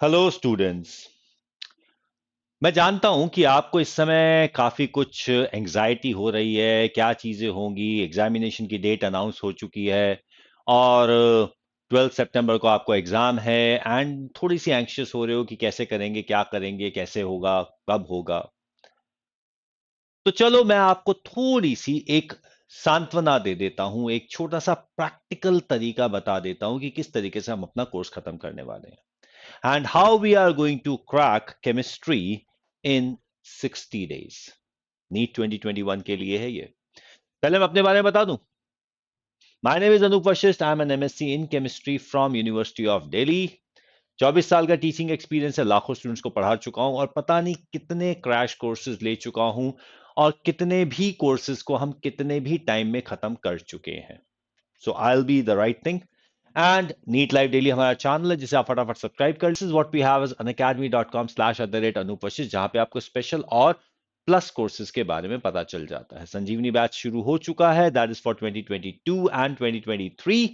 Hello students. मैं जानता हूं कि आपको इस समय काफी कुछ एंजाइटी हो रही है, क्या चीजें होंगी। एग्जामिनेशन की डेट अनाउंस हो चुकी है और 12 सितंबर को आपको एग्जाम है एंड थोड़ी सी एंक्शियस हो रहे हो कि कैसे करेंगे, क्या करेंगे, कैसे होगा, कब होगा। तो चलो मैं आपको थोड़ी सी एक सांत्वना दे देता हूं, एक छोटा सा प्रैक्टिकल तरीका बता देता हूं कि किस तरीके से हम अपना कोर्स खत्म करने वाले हैं and how we are going to crack chemistry in 60 days. NEET 2021 के लिए है ये। पहले मैं अपने बारे में बता दूं। My name is Anoop Vashishtha. I am an MSc in chemistry from university of Delhi. 24 साल का टीचिंग एक्सपीरियंस है, लाखों स्टूडेंट्स को पढ़ा चुका हूं और पता नहीं कितने क्रैश कोर्सेज ले चुका हूं और कितने भी कोर्सेज को हम कितने भी टाइम में खत्म कर चुके हैं। So I will be the right thing. And NEET live daily हमारा चैनल है जिसे आप फटाफट सब्सक्राइब कर। This is what we have as unacademy.com/@anup जहां पे आपको स्पेशल और प्लस कोर्सेज के बारे में पता चल जाता है। संजीवनी बैच शुरू हो चुका है, that is for 2022 and 2023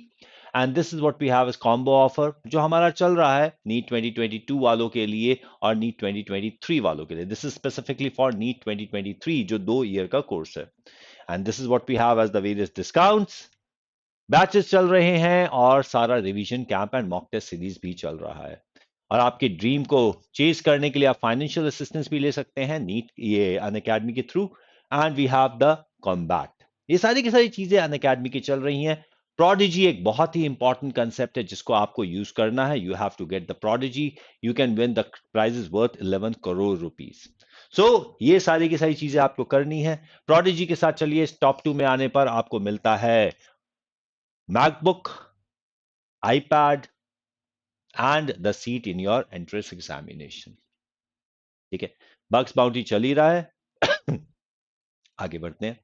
and this is what we have as combo offer जो हमारा चल रहा है नीट 2022 वालों के लिए और नीट 2023 वालों के लिए। This is specifically for NEET 2023 जो 2 ईयर का कोर्स है and this is what we have as the various discounts. Batches चल रहे हैं और सारा revision camp and mock test series भी चल रहा है। और आपके ड्रीम को चेज करने के लिए आप फाइनेंशियल असिस्टेंस भी ले सकते हैं नीट ये अनअकैडमी के through and we have the combat. ये सारी की सारी चीजें अनअकैडमी की चल रही हैं। प्रोडिजी एक बहुत ही इंपॉर्टेंट कंसेप्ट है जिसको आपको यूज करना है। You have to get the prodigy, you can win the prize is worth 11 crore rupees. So ये सारी की सारी चीजें आपको करनी है। प्रोडिजी के साथ चलिए टॉप 2 में आने पर आपको मिलता है MacBook, iPad and the seat in your entrance examination. ठीक है, बग्स बाउंटी चल ही रहा है। आगे बढ़ते हैं।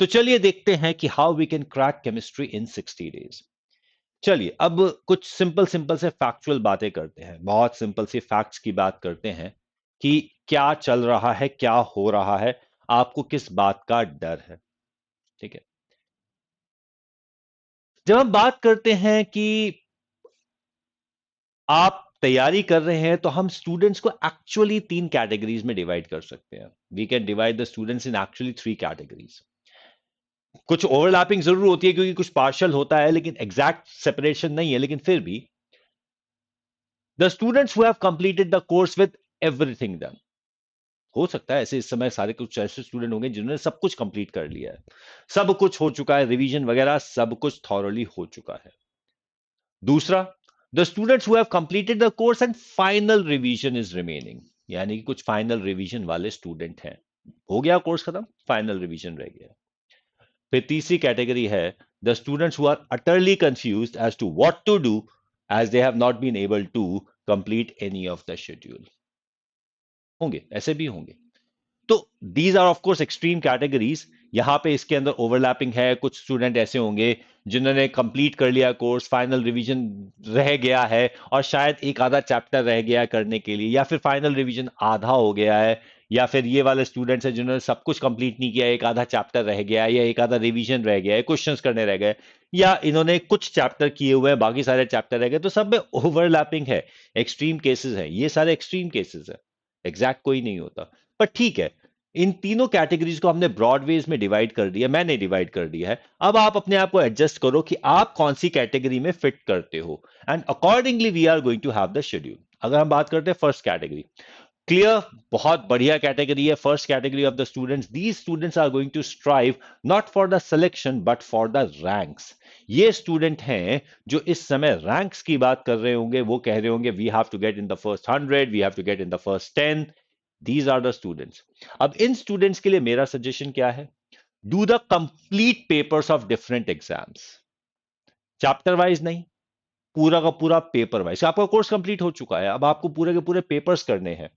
तो चलिए देखते हैं कि how we can crack chemistry in 60 days. चलिए अब कुछ सिंपल सिंपल से फैक्चुअल बातें करते हैं, बहुत सिंपल सी फैक्ट्स की बात करते हैं कि क्या चल रहा है, क्या हो रहा है, आपको किस बात का डर है। ठीक है, जब हम बात करते हैं कि आप तैयारी कर रहे हैं तो हम स्टूडेंट्स को एक्चुअली 3 कैटेगरीज में डिवाइड कर सकते हैं। We can divide the students in actually 3 categories. कुछ ओवरलैपिंग जरूर होती है क्योंकि कुछ पार्शियल होता है लेकिन एग्जैक्ट सेपरेशन नहीं है, लेकिन फिर भी the students who have completed the course with everything done. हो सकता है ऐसे इस समय सारे कुछ ऐसे स्टूडेंट होंगे जिन्होंने सब कुछ कंप्लीट कर लिया है, सब कुछ हो चुका है, रिवीजन वगैरह सब कुछ थॉरली हो चुका है। दूसरा, the students who have completed the course and final revision is remaining, यानी कि कुछ फाइनल रिवीजन वाले स्टूडेंट हैं। हो गया कोर्स खत्म, फाइनल रिवीजन रह गया। फिर तीसरी कैटेगरी है the students who are utterly confused as to what to do as they have not been able to complete any of the schedule. होंगे, ऐसे भी होंगे। तो these are of course extreme categories. यहां पे इसके अंदर ओवरलैपिंग है। कुछ स्टूडेंट ऐसे होंगे जिन्होंने कंप्लीट कर लिया कोर्स, फाइनल रिवीजन रह गया है और शायद एक आधा चैप्टर रह गया है करने के लिए, या फिर फाइनल रिवीजन आधा हो गया है, या फिर ये वाले स्टूडेंट्स हैं जिन्होंने सब कुछ कंप्लीट नहीं किया, एक आधा चैप्टर रह गया है या एक आधा रिवीजन रह गया है, क्वेश्चंस करने रह गए, या इन्होंने कुछ चैप्टर किए हुए हैं बाकी सारे चैप्टर रह गए। तो सब में ओवरलैपिंग है। एक्सट्रीम केसेस हैं, ये सारे एक्सट्रीम केसेस है, एग्जैक्ट कोई नहीं होता। पर ठीक है, इन तीनों कैटेगरीज को हमने ब्रॉडवेज में डिवाइड कर दिया, मैंने डिवाइड कर दिया है। अब आप अपने आप को एडजस्ट करो कि आप कौन सी कैटेगरी में फिट करते हो and accordingly we are going to have the schedule. अगर हम बात करते हैं फर्स्ट कैटेगरी, क्लियर, बहुत बढ़िया कैटेगरी है first category of the students. These students are going to strive not for the selection but for the ranks. ये student हैं जो इस समय रैंक्स की बात कर रहे होंगे, वो कह रहे होंगे we have to get in the first 100, we have to get in the first 10। These are the students. अब इन स्टूडेंट्स के लिए मेरा सजेशन क्या है? Do the complete papers of different exams, chapter wise नहीं, पूरा का पूरा पेपर वाइज। आपका कोर्स कंप्लीट हो चुका है, अब आपको पूरे के पूरे पेपर्स करने हैं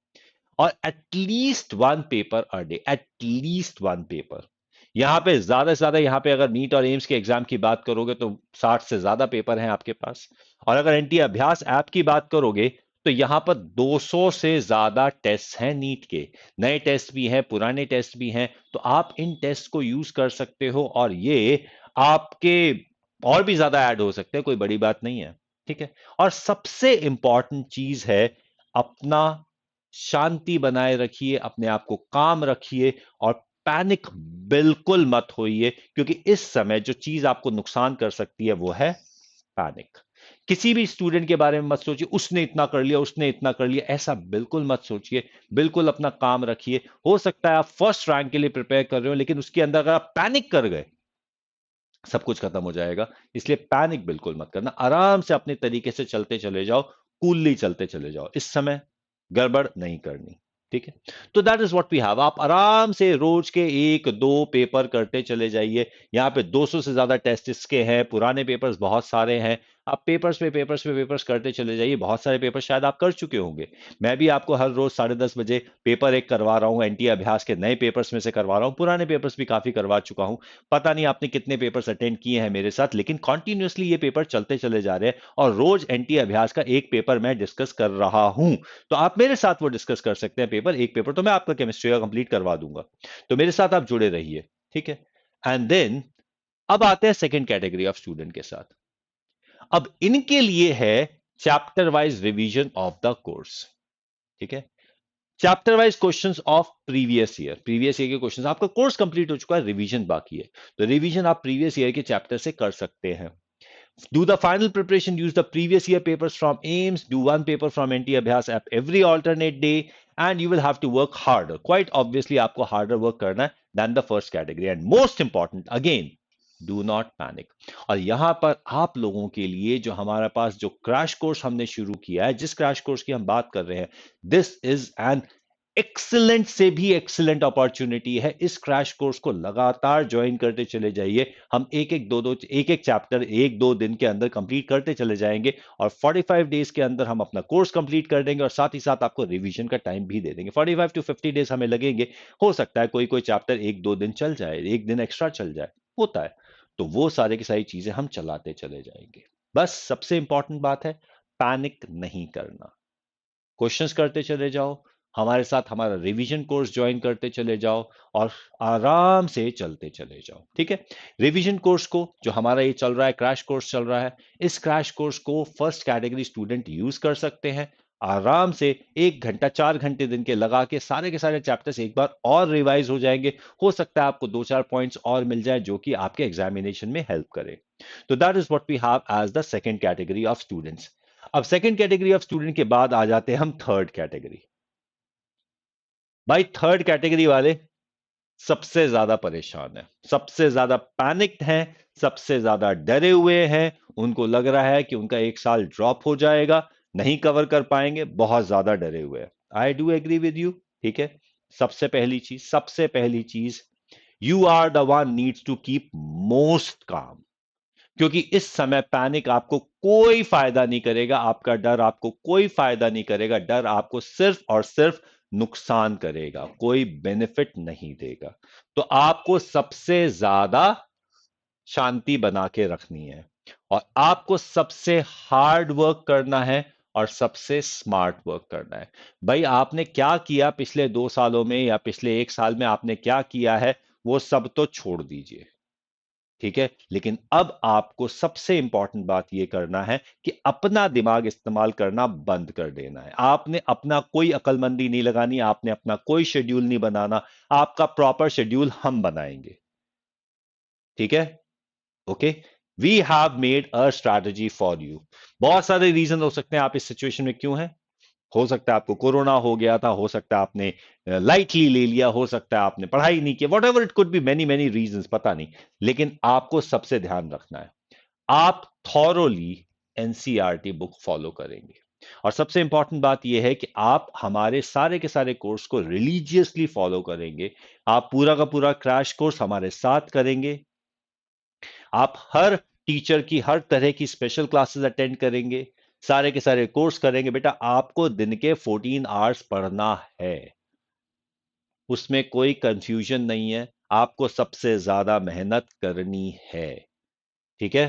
और at least 1 paper a day, at least 1 paper. यहां पे ज्यादा से ज्यादा, यहां पे अगर नीट और एम्स के एग्जाम की बात करोगे तो 60 से ज्यादा पेपर हैं आपके पास। और अगर एनटी अभ्यास ऐप की बात करोगे तो यहां पर 200 से ज्यादा टेस्ट हैं नीट के। नए टेस्ट भी हैं, पुराने टेस्ट भी हैं, तो आप इन टेस्ट को यूज कर सकते हो और ये आपके और भी ज्यादा ऐड हो सकते हैं, कोई बड़ी बात नहीं है। ठीक है। और सबसे इंपॉर्टेंट चीज है, अपना शांति बनाए रखिए, अपने आप को काम रखिए और पैनिक बिल्कुल मत होइए, क्योंकि इस समय जो चीज आपको नुकसान कर सकती है वो है पैनिक। किसी भी स्टूडेंट के बारे में मत सोचिए उसने इतना कर लिया, उसने इतना कर लिया, ऐसा बिल्कुल मत सोचिए। बिल्कुल अपना काम रखिए। हो सकता है आप फर्स्ट रैंक के लिए प्रिपेयर कर रहे हो, लेकिन उसके अंदर अगर आप पैनिक कर गए, सब कुछ खत्म हो जाएगा। इसलिए पैनिक बिल्कुल मत करना, आराम से अपने तरीके से चलते चले जाओ, कूलली चलते चले जाओ, इस समय गड़बड़ नहीं करनी। ठीक है। तो that is what we have. आप आराम से रोज के एक दो पेपर करते चले जाइए। यहाँ पे 200 से ज्यादा टेस्ट इसके हैं, पुराने पेपर्स बहुत सारे हैं। आप पेपर्स करते चले जाइए। बहुत सारे पेपर शायद आप कर चुके होंगे। मैं भी आपको हर रोज 10:30 बजे पेपर एक करवा रहा हूँ, एनटीए अभ्यास के नए पेपर्स में से करवा रहा हूँ। पुराने पेपर्स भी काफी करवा चुका हूं। पता नहीं आपने कितने पेपर्स अटेंड किए हैं मेरे साथ, लेकिन कॉन्टिन्यूसली ये पेपर चलते चले जा रहे हैं और रोज एनटीए अभ्यास का एक पेपर मैं डिस्कस कर रहा हूं। तो आप मेरे साथ वो डिस्कस कर सकते हैं। पेपर एक पेपर तो मैं आपका केमिस्ट्री का कंप्लीट करवा दूंगा। तो मेरे साथ आप जुड़े रहिए। ठीक है। एंड देन अब आते हैं सेकेंड कैटेगरी ऑफ स्टूडेंट के साथ। अब इनके लिए है chapter wise revision of the course. ठीक है। Chapter wise questions of previous year के क्वेश्चंस। आपका कोर्स कंप्लीट हो चुका है, रिवीजन बाकी है, तो रिवीजन आप प्रीवियस ईयर के चैप्टर से कर सकते हैं। Do the final preparation, use the previous year papers from AIMS, do one paper from NT Abhyas app every alternate day, and you will have to work harder. Quite obviously, आपको harder work करना है than the first category. And most important, again, do not panic. और यहां पर आप लोगों के लिए जो हमारे पास जो क्रैश कोर्स हमने शुरू किया है, जिस क्रैश कोर्स की हम बात कर रहे हैं, दिस इज एन एक्सीलेंट से भी एक्सीलेंट अपॉर्चुनिटी है। इस क्रैश कोर्स को लगातार ज्वाइन करते चले जाइए। हम एक एक चैप्टर एक दो दिन के अंदर कंप्लीट करते चले जाएंगे और 45 डेज के अंदर हम अपना कोर्स कंप्लीट कर देंगे और साथ ही साथ आपको रिवीजन का टाइम भी दे देंगे। 45 टू 50 डेज हमें लगेंगे। हो सकता है कोई कोई चैप्टर एक दो दिन चल जाए, एक दिन एक्स्ट्रा चल जाए, होता है। तो वो सारे की सारी चीजें हम चलाते चले जाएंगे। बस सबसे इंपॉर्टेंट बात है, पैनिक नहीं करना। क्वेश्चंस करते चले जाओ, हमारे साथ हमारा रिवीजन कोर्स ज्वाइन करते चले जाओ और आराम से चलते चले जाओ। ठीक है। रिवीजन कोर्स को, जो हमारा ये चल रहा है, क्रैश कोर्स चल रहा है, इस क्रैश कोर्स को फर्स्ट कैटेगरी स्टूडेंट यूज कर सकते हैं। आराम से 1 घंटा 4 घंटे दिन के लगा के सारे चैप्टर्स एक बार और रिवाइज हो जाएंगे। हो सकता है आपको 2-4 पॉइंट्स और मिल जाए जो कि आपके एग्जामिनेशन में हेल्प करे। तो that is what we have as the second category of students. अब सेकंड कैटेगरी ऑफ स्टूडेंट के बाद आ जाते हैं हम थर्ड कैटेगरी। भाई थर्ड कैटेगरी वाले सबसे ज्यादा परेशान है, सबसे ज्यादा पैनिक्ड हैं, सबसे ज्यादा डरे हुए हैं। उनको लग रहा है कि उनका एक साल ड्रॉप हो जाएगा, नहीं कवर कर पाएंगे, बहुत ज्यादा डरे हुए हैं। I do agree with you. ठीक है। सबसे पहली चीज, you are the one needs to keep most calm. क्योंकि इस समय पैनिक आपको कोई फायदा नहीं करेगा, आपका डर आपको कोई फायदा नहीं करेगा। डर आपको सिर्फ और सिर्फ नुकसान करेगा, कोई बेनिफिट नहीं देगा। तो आपको सबसे ज्यादा शांति बना के रखनी है और आपको सबसे हार्ड वर्क करना है और सबसे स्मार्ट वर्क करना है। भाई आपने क्या किया पिछले 2 सालों में या पिछले 1 साल में, आपने क्या किया है वो सब तो छोड़ दीजिए। ठीक है। लेकिन अब आपको सबसे इंपॉर्टेंट बात यह करना है कि अपना दिमाग इस्तेमाल करना बंद कर देना है। आपने अपना कोई अकलमंदी नहीं लगानी, आपने अपना कोई शेड्यूल नहीं बनाना। आपका प्रॉपर शेड्यूल हम बनाएंगे। ठीक है। Okay. We have made a strategy for you. बहुत सारे रीजन हो सकते हैं आप इस सिचुएशन में क्यों हैं। हो सकता है आपको कोरोना हो गया था, हो सकता है आपने लाइटली ले लिया, हो सकता है आपने पढ़ाई नहीं की, whatever it could be, many many reason, पता नहीं। लेकिन आपको सबसे ध्यान रखना है, आप थॉरोली एनसीईआरटी बुक फॉलो करेंगे। और सबसे इंपॉर्टेंट बात यह है कि आप हमारे सारे के सारे कोर्स को रिलीजियसली फॉलो करेंगे। आप पूरा का पूरा क्रैश कोर्स हमारे साथ करेंगे। आप हर टीचर की हर तरह की स्पेशल क्लासेस अटेंड करेंगे, सारे के सारे कोर्स करेंगे। बेटा आपको दिन के 14 आवर्स पढ़ना है, उसमें कोई कंफ्यूजन नहीं है। आपको सबसे ज्यादा मेहनत करनी है। ठीक है।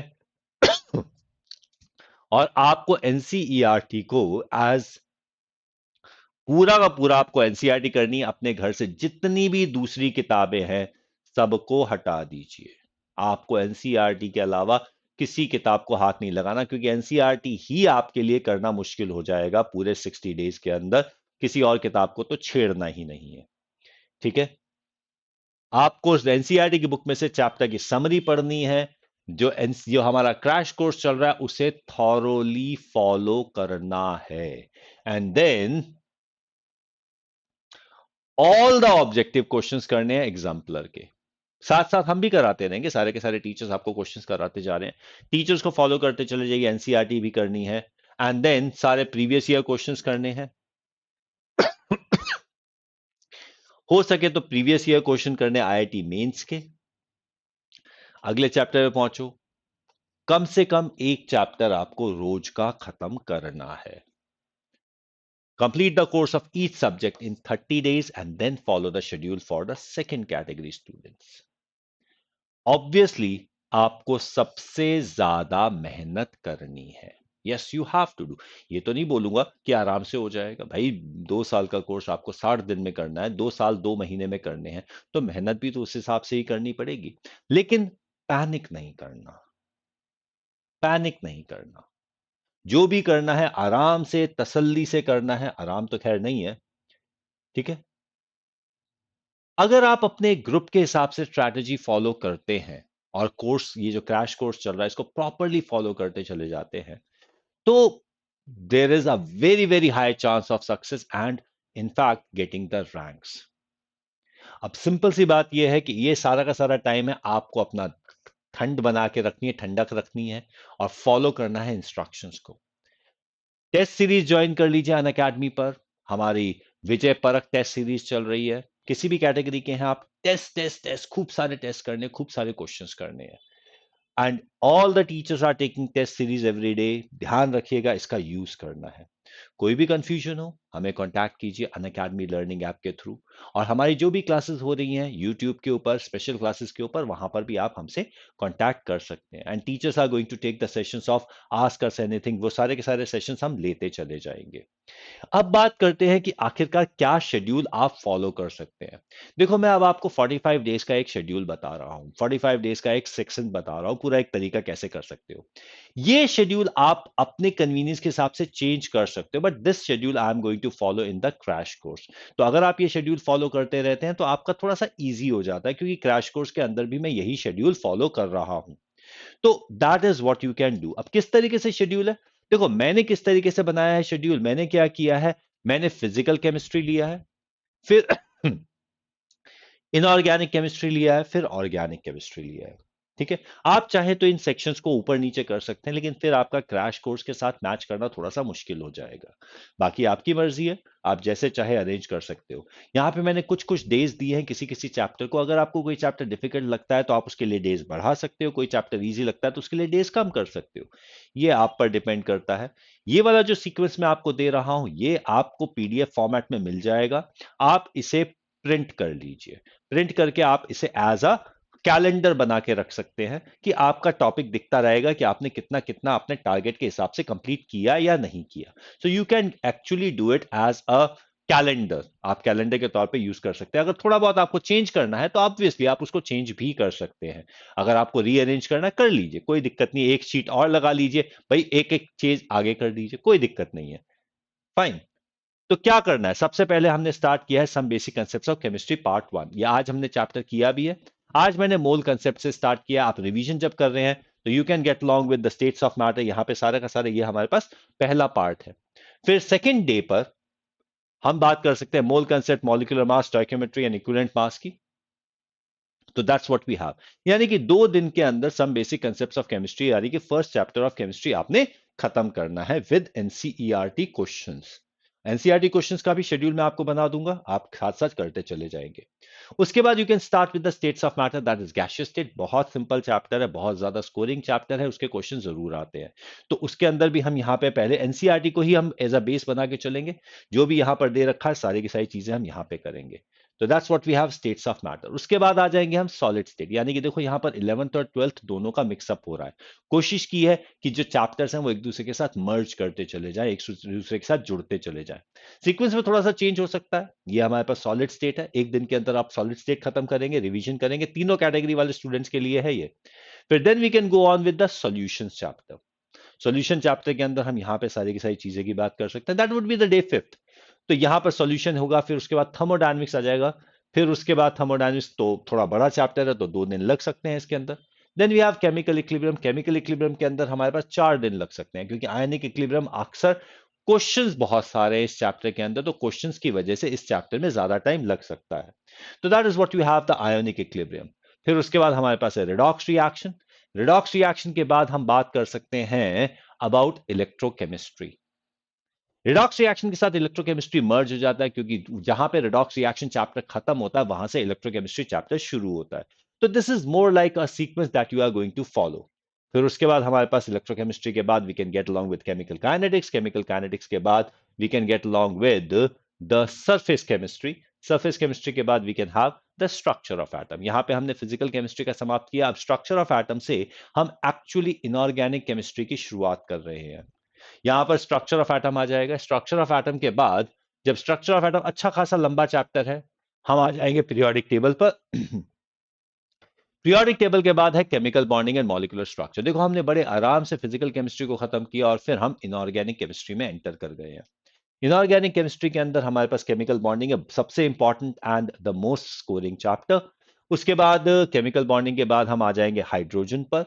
और आपको एनसीईआरटी को एज पूरा का पूरा आपको एनसीईआरटी करनी है। अपने घर से जितनी भी दूसरी किताबें हैं सबको हटा दीजिए। आपको एनसीईआरटी के अलावा किसी किताब को हाथ नहीं लगाना, क्योंकि एनसीईआरटी ही आपके लिए करना मुश्किल हो जाएगा पूरे 60 डेज के अंदर। किसी और किताब को तो छेड़ना ही नहीं है। ठीक है, आपको एनसीईआरटी की बुक में से चैप्टर की समरी पढ़नी है। जो हमारा क्रैश कोर्स चल रहा है उसे थॉरोली फॉलो करना है। And then all the objective questions करने हैं एग्जाम्पलर के। साथ साथ हम भी कराते रहेंगे, सारे के सारे टीचर्स आपको क्वेश्चंस कराते जा रहे हैं। टीचर्स को फॉलो करते चले जाइए, एनसीईआरटी भी करनी है। एंड देन सारे प्रीवियस ईयर क्वेश्चंस करने हैं। हो सके तो प्रीवियस ईयर क्वेश्चन करने आईआईटी मेंस के। अगले चैप्टर में पहुंचो, कम से कम एक चैप्टर आपको रोज का खत्म करना है। Complete the course of each subject in 30 days and then follow the schedule for the second category students. Obviously, आपको सबसे ज्यादा मेहनत करनी है। Yes, you have to do. ये तो नहीं बोलूंगा कि आराम से हो जाएगा भाई। 2 साल का कोर्स आपको 60 दिन में करना है, 2 साल 2 महीने में करने हैं, तो मेहनत भी तो उस हिसाब से ही करनी पड़ेगी। लेकिन पैनिक नहीं करना, पैनिक नहीं करना। जो भी करना है आराम से तसल्ली से करना है। आराम तो खैर नहीं है, ठीक है। अगर आप अपने ग्रुप के हिसाब से स्ट्रैटेजी फॉलो करते हैं और कोर्स, ये जो क्रैश कोर्स चल रहा है, इसको प्रॉपरली फॉलो करते चले जाते हैं, तो there is a very very high chance of success and in fact getting the ranks. अब सिंपल सी बात यह है कि ये सारा का सारा टाइम है आपको अपना ठंड बना के रखनी है, ठंडक रखनी है और फॉलो करना है इंस्ट्रक्शंस को। टेस्ट सीरीज ज्वाइन कर लीजिए अनअकैडमी पर। हमारी विजय परख टेस्ट सीरीज चल रही है। किसी भी कैटेगरी के हैं आप, टेस्ट टेस्ट टेस्ट, खूब सारे टेस्ट करने, खूब सारे क्वेश्चंस करने हैं। And all the teachers are taking test series every day. ध्यान रखिएगा, इसका यूज करना है। कोई भी कंफ्यूजन हो हमें कांटेक्ट कीजिए अनअकैडमी लर्निंग ऐप के थ्रू। और हमारी जो भी क्लासेस हो रही हैं यूट्यूब के ऊपर, स्पेशल क्लासेस के ऊपर, वहां पर भी आप हमसे कांटेक्ट कर सकते हैं। And teachers are going to take the sessions of ask us anything. वो सारे के सारे सेशंस हम लेते चले जाएंगे। अब बात करते हैं कि आखिरकार क्या शेड्यूल आप फॉलो कर सकते हैं। देखो, मैं अब आपको 45 डेज का एक शेड्यूल बता रहा हूं, 45 डेज का एक सेक्शन बता रहा हूं, पूरा एक तरीका कैसे कर सकते हो। ये शेड्यूल आप अपने कन्वीनियंस के हिसाब से चेंज कर सकते हो, but this schedule I am going to follow in the crash course. तो अगर आप ये शेड्यूल फॉलो करते रहते हैं तो आपका थोड़ा सा ईजी हो जाता है, क्योंकि क्रैश कोर्स के अंदर भी मैं यही शेड्यूल फॉलो कर रहा हूं। तो that is what you can do. अब किस तरीके से शेड्यूल है, देखो मैंने किस तरीके से बनाया है शेड्यूल। मैंने क्या किया है, मैंने फिजिकल केमिस्ट्री लिया है, फिर इनऑर्गेनिक केमिस्ट्री लिया है, फिर ऑर्गेनिक केमिस्ट्री लिया है। ठीक है, आप चाहे तो इन सेक्शंस को ऊपर नीचे कर सकते हैं, लेकिन फिर आपका क्रैश कोर्स के साथ मैच करना थोड़ा सा मुश्किल हो जाएगा। बाकी आपकी मर्जी है, आप जैसे चाहे अरेंज कर सकते हो। यहाँ पे मैंने कुछ कुछ डेज दिए हैं किसी किसी चैप्टर को। अगर आपको कोई चैप्टर डिफिकल्ट लगता है तो आप उसके लिए डेज बढ़ा सकते हो, कोई चैप्टर ईजी लगता है तो उसके लिए डेज कम कर सकते हो। ये आप पर डिपेंड करता है। ये वाला जो सीक्वेंस मैं आपको दे रहा हूं, ये आपको पीडीएफ फॉर्मेट में मिल जाएगा। आप इसे प्रिंट कर लीजिए। प्रिंट करके आप इसे एज अ कैलेंडर बना के रख सकते हैं कि आपका टॉपिक दिखता रहेगा कि आपने कितना कितना अपने टारगेट के हिसाब से कंप्लीट किया या नहीं किया। So you can actually do it as a calendar. आप कैलेंडर के तौर पे यूज कर सकते हैं। अगर थोड़ा बहुत आपको चेंज करना है तो ऑब्वियसली आप उसको चेंज भी कर सकते हैं। अगर आपको रीअरेंज करना है कर लीजिए, कोई दिक्कत नहीं। एक शीट और लगा लीजिए भाई, एक एक चीज आगे कर दीजिए, कोई दिक्कत नहीं है। फाइन। तो क्या करना है, सबसे पहले हमने स्टार्ट किया है some basic concepts of chemistry part 1। ये आज हमने चैप्टर किया भी है। आज मैंने मोल कांसेप्ट से स्टार्ट किया। आप रिवीजन जब कर रहे हैं तो you can get long with the states of matter. यहां पे सारा का सारा ये हमारे पास पहला पार्ट है। फिर सेकेंड डे पर हम बात कर सकते हैं mole concept, molecular mass, stoichiometry and equivalent mass की। तो दैट्स व्हाट वी हैव। यानी कि 2 दिन के अंदर some basic concepts of chemistry, यानी कि फर्स्ट चैप्टर ऑफ केमिस्ट्री आपने खत्म करना है with NCERT questions. NCERT questions का भी शेड्यूल मैं आपको बना दूंगा, आप साथ साथ करते चले जाएंगे। उसके बाद you can start with the states of matter, that is gaseous state. बहुत सिंपल चैप्टर है, बहुत ज्यादा स्कोरिंग चैप्टर है, उसके क्वेश्चन जरूर आते हैं। तो उसके अंदर भी हम यहाँ पे पहले एनसीईआरटी को ही हम एज अ बेस बना के चलेंगे। जो भी यहाँ पर दे रखा है सारी की सारी चीजें हम यहाँ पे करेंगे। तो that's what we have, states of matter. उसके बाद आ जाएंगे हम सॉलिड स्टेट, यानी कि देखो यहाँ पर 11th और 12th दोनों का मिक्सअप हो रहा है। कोशिश की है कि जो चैप्टर्स हैं वो एक दूसरे के साथ मर्ज करते चले जाएं, एक दूसरे के साथ जुड़ते चले जाएं। सीक्वेंस में थोड़ा सा चेंज हो सकता है। ये हमारे पास सॉलिड स्टेट है, एक दिन के अंदर आप सॉलिड स्टेट खत्म करेंगे, रिवीजन करेंगे। तीनों कैटेगरी वाले स्टूडेंट्स के लिए है ये। फिर then we can go on with the solutions chapter. Solution chapter के अंदर हम यहाँ पे सारी की सारी चीजें की बात कर सकते हैं। That would be the day 5th। तो यहाँ पर सॉल्यूशन होगा, फिर उसके बाद थर्मोडायनेमिक्स आ जाएगा, फिर उसके बाद थर्मोडायनेमिक्स तो थोड़ा बड़ा चैप्टर है तो 2 दिन लग सकते हैं इसके अंदर। Then we have chemical equilibrium. Chemical equilibrium के अंदर हमारे पास 4 दिन लग सकते हैं, क्योंकि आयनिक इक्विलिब्रियम अक्सर क्वेश्चंस बहुत सारे हैं इस चैप्टर के अंदर, तो क्वेश्चंस की वजह से इस चैप्टर में ज्यादा टाइम लग सकता है। तो that is what you have the ionic equilibrium. फिर उसके बाद हमारे पास है रिडॉक्स रिएक्शन। रिडॉक्स रिएक्शन के बाद हम बात कर सकते हैं अबाउट इलेक्ट्रोकेमिस्ट्री। रिडॉक्स रिएक्शन के साथ इलेक्ट्रोकेमिस्ट्री मर्ज हो जाता है, क्योंकि जहां पे रिडॉक्स रिएक्शन चैप्टर खत्म होता है वहां से इलेक्ट्रोकेमिस्ट्री चैप्टर शुरू होता है। तो this is more like a sequence that you are going to follow. फिर उसके बाद हमारे पास इलेक्ट्रोकेमिस्ट्री के बाद we can get along with chemical kinetics. Chemical kinetics के बाद we can get along with the surface chemistry. Surface chemistry के बाद we can have the structure of atom. यहां पे हमने फिजिकल केमिस्ट्री का समाप्त किया, अब स्ट्रक्चर ऑफ एटम से हम एक्चुअली इनऑर्गेनिक केमिस्ट्री की शुरुआत कर रहे हैं। यहां पर स्ट्रक्चर ऑफ एटम आ जाएगा। स्ट्रक्चर ऑफ एटम के बाद, जब स्ट्रक्चर ऑफ एटम अच्छा खासा लंबा चैप्टर है, हम आ जाएंगे पीरियोडिक टेबल पर। पीरियोडिक टेबल के बाद है chemical bonding and molecular structure. देखो हमने बड़े आराम से फिजिकल केमिस्ट्री को खत्म किया और फिर हम इनऑर्गेनिक केमिस्ट्री में एंटर कर गए हैं। इनऑर्गेनिक केमिस्ट्री के अंदर हमारे पास केमिकल बॉन्डिंग है, सबसे important and the most scoring chapter. उसके बाद केमिकल बॉन्डिंग के बाद हम आ जाएंगे हाइड्रोजन पर।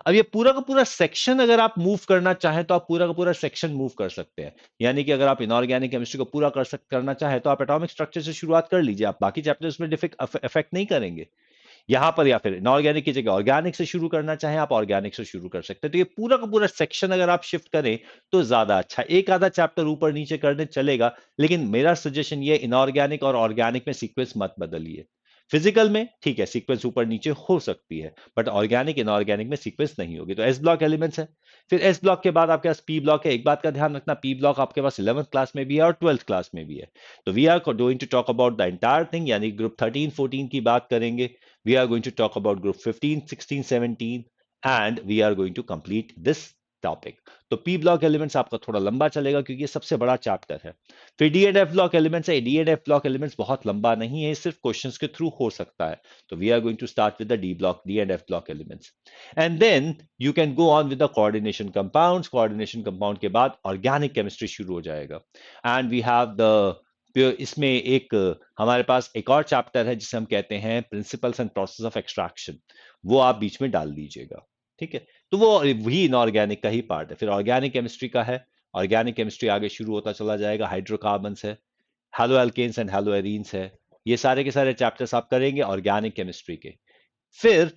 अब ये पूरा का पूरा सेक्शन अगर आप मूव करना चाहें तो आप पूरा का पूरा सेक्शन मूव कर सकते हैं। यानी कि अगर आप इनऑर्गेनिक केमिस्ट्री को पूरा करना चाहें तो आप एटॉमिक स्ट्रक्चर से शुरुआत कर लीजिए, आप बाकी चैप्टर्स में इफेक्ट नहीं करेंगे यहां पर। या फिर इनऑर्गेनिक की जगह ऑर्गेनिक से शुरू करना चाहें आप ऑर्गेनिक से शुरू कर सकते हैं। तो ये पूरा का पूरा सेक्शन अगर आप शिफ्ट करें तो ज्यादा अच्छा। एक आधा चैप्टर ऊपर नीचे करने चलेगा, लेकिन मेरा सजेशन ये इनऑर्गेनिक और ऑर्गेनिक में सीक्वेंस मत बदलिए। फिजिकल में ठीक है सीक्वेंस ऊपर नीचे हो सकती है, बट ऑर्गेनिक इनऑर्गेनिक में सीक्वेंस नहीं होगी। तो एस ब्लॉक एलिमेंट्स है। फिर एस ब्लॉक के बाद आपके पास पी ब्लॉक है। एक बात का ध्यान रखना, पी ब्लॉक आपके पास 11th क्लास में भी है और 12th क्लास में भी है। तो we are going to talk about the entire thing, यानी ग्रुप 13 14 की बात करेंगे। We are going to talk about group 15, 16, 17 and we are going to complete this topic. तो पी ब्लॉक एलिमेंट्स आपका थोड़ा लंबा चलेगा क्योंकि ये सबसे बड़ा चैप्टर है। फिर D and F block elements है। D and F block elements बहुत लंबा नहीं है, सिर्फ क्वेश्चंस के थ्रू हो सकता है। तो we are going to start with the D and F block elements and then you can go on with the coordination compounds. Coordination compound के बाद ऑर्गेनिक केमिस्ट्री शुरू हो जाएगा एंड वी हैव द इसमें एक हमारे पास एक और चैप्टर है जिसे हम कहते हैं principles and process of extraction. वो आप बीच में डाल दीजिएगा, ठीक है। तो वो वही इनऑर्गेनिक का ही पार्ट है। फिर ऑर्गेनिक केमिस्ट्री का है। ऑर्गेनिक केमिस्ट्री आगे शुरू होता चला जाएगा। हाइड्रोकार्बन्स है, haloalkanes and haloarenes है। ये सारे के सारे चैप्टर्स आप करेंगे ऑर्गेनिक केमिस्ट्री के। फिर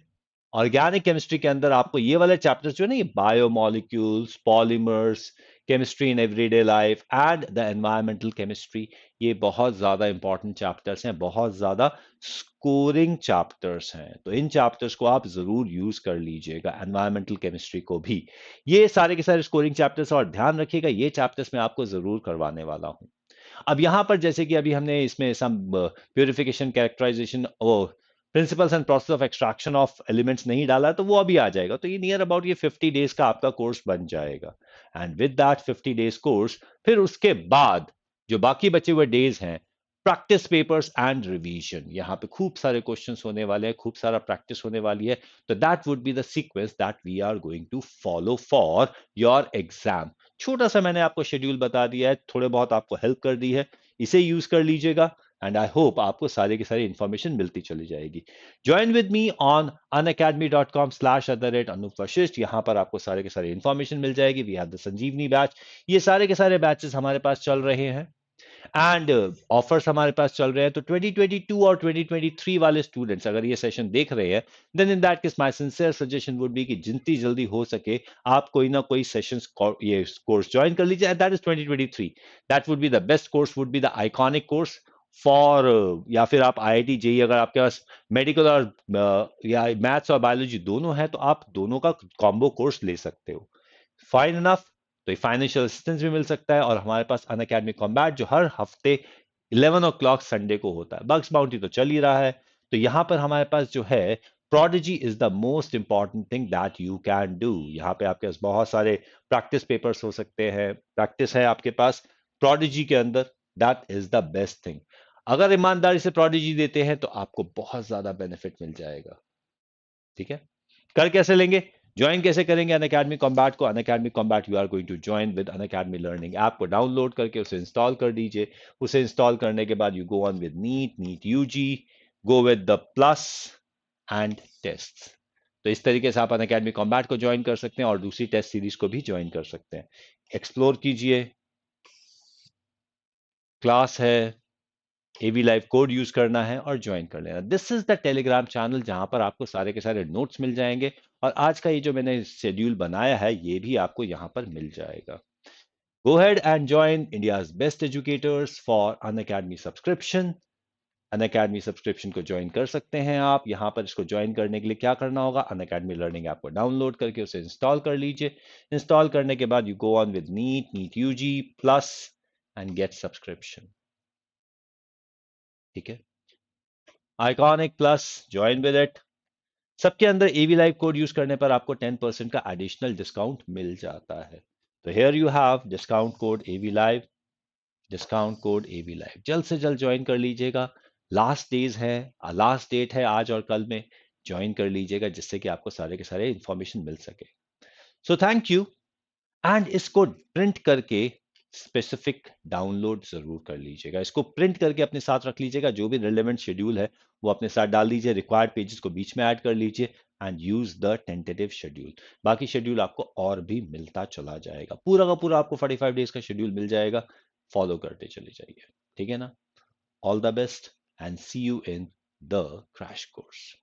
ऑर्गेनिक केमिस्ट्री के अंदर आपको ये वाले चैप्टर्स जो है ना, ये biomolecules, polymers, chemistry in everyday life and the environmental chemistry, ये बहुत ज्यादा इंपॉर्टेंट चैप्टर्स हैं, बहुत ज्यादा स्कोरिंग चैप्टर्स हैं। तो इन चैप्टर्स को आप जरूर यूज कर लीजिएगा, एनवायरमेंटल केमिस्ट्री को भी। ये सारे के सारे स्कोरिंग चैप्टर्स, और ध्यान रखिएगा ये चैप्टर्स मैं आपको जरूर करवाने वाला हूं। अब यहां पर जैसे कि अभी हमने इसमें some purification, characterization, principles and process of extraction of elements नहीं डाला, तो वो अभी आ जाएगा। तो ये नियर अबाउट ये 50 डेज का आपका कोर्स बन जाएगा। And with that 50 days course, फिर उसके बाद जो बाकी बचे हुए डेज हैं, प्रैक्टिस पेपर्स एंड रिवीजन। यहाँ पे खूब सारे क्वेश्चंस होने वाले हैं, खूब सारा प्रैक्टिस होने वाली है। तो that would be the sequence that we are going to follow for your exam. छोटा सा मैंने आपको शेड्यूल बता दिया है, थोड़े बहुत आपको हेल्प कर दी है, इसे यूज कर लीजिएगा एंड आई होप आपको सारी की सारी इंफॉर्मेशन मिलती चली जाएगी। Join with me on unacademy.com/Anup Vashisht। यहाँ पर आपको सारे के सारे इंफॉर्मेशन मिल जाएगी। We have the Sanjeevani batch. ये सारे के सारे बैचेस हमारे पास चल रहे हैं एंड ऑफर्स हमारे पास चल रहे हैं। तो 2022 और 2023 वाले स्टूडेंट्स अगर ये सेशन देख रहे हैं, then in that case my sincere suggestion would be कि जितनी जल्दी हो सके आप कोई ना कोई सेशंस ये कोर्स ज्वाइन कर लीजिए। That is 2023। That would be the best course, would be the iconic course for, या फिर आप आईआईटी जेई, अगर आपके पास मेडिकल और या मैथ्स और बायोलॉजी दोनों है तो आप दोनों का कॉम्बो कोर्स ले सकते हो। Fine enough. तो फाइनेंशियल असिस्टेंस भी मिल सकता है और हमारे पास अनअकैडमी कॉम्बैट जो हर हफ्ते 11 o'clock संडे को होता है। बग्स बाउंटी तो चल ही रहा है। तो यहां पर हमारे पास जो है prodigy is the most important thing that you can do. यहाँ पे आपके पास बहुत सारे प्रैक्टिस पेपर्स हो सकते हैं, प्रैक्टिस है आपके पास प्रोडिजी के अंदर। That is the best thing. अगर ईमानदारी से प्रोडिजी देते हैं तो आपको बहुत ज्यादा बेनिफिट मिल जाएगा, ठीक है। कर कैसे लेंगे, ज्वाइन कैसे करेंगे अन अकेडमी कॉम्बैट को? Unacademy combat you are going to join with Unacademy learning app को डाउनलोड करके उसे इंस्टॉल कर दीजिए। उसे इंस्टॉल करने के बाद you go on with NEET UG, go with the plus and test. तो इस तरीके से आप अन अकेडमी कॉम्बैट को ज्वाइन कर सकते हैं और दूसरी टेस्ट सीरीज को भी ज्वाइन कर सकते हैं। एक्सप्लोर कीजिए, क्लास है, एवी लाइव कोड यूज करना है और ज्वाइन कर लेना। This is the Telegram channel जहां पर आपको सारे के सारे नोट्स मिल जाएंगे और आज का ये जो मैंने शेड्यूल बनाया है ये भी आपको यहां पर मिल जाएगा। Go ahead and join India's best educators for Unacademy subscription. Unacademy subscription को ज्वाइन कर सकते हैं आप। यहां पर इसको ज्वाइन करने के लिए क्या करना होगा, अन अकेडमी लर्निंग ऐप को डाउनलोड करके उसे इंस्टॉल कर लीजिए। इंस्टॉल करने के बाद you go on with NEET UG plus and get subscription. ठीक है, iconic plus, join with it. सबके अंदर एवी लाइव कोड यूज करने पर आपको 10% का एडिशनल डिस्काउंट मिल जाता है। तो here you have discount code AV live, discount code AV live. जल्द से जल्द ज्वाइन कर लीजिएगा, लास्ट डेज है, लास्ट डेट है आज और कल में। ज्वाइन कर लीजिएगा जिससे कि आपको सारे के सारे इंफॉर्मेशन मिल सके। So thank you. एंड इसको प्रिंट करके स्पेसिफिक डाउनलोड जरूर कर लीजिएगा। इसको प्रिंट करके अपने साथ रख लीजिएगा, जो भी रिलेवेंट शेड्यूल है वो अपने साथ डाल लीजिए, रिक्वायर्ड पेजेस को बीच में ऐड कर लीजिए and use the tentative schedule. बाकी शेड्यूल आपको और भी मिलता चला जाएगा, पूरा का पूरा आपको 45 डेज का शेड्यूल मिल जाएगा, फॉलो करते चले जाइए। ठीक है ना? All the best and see you in the crash course.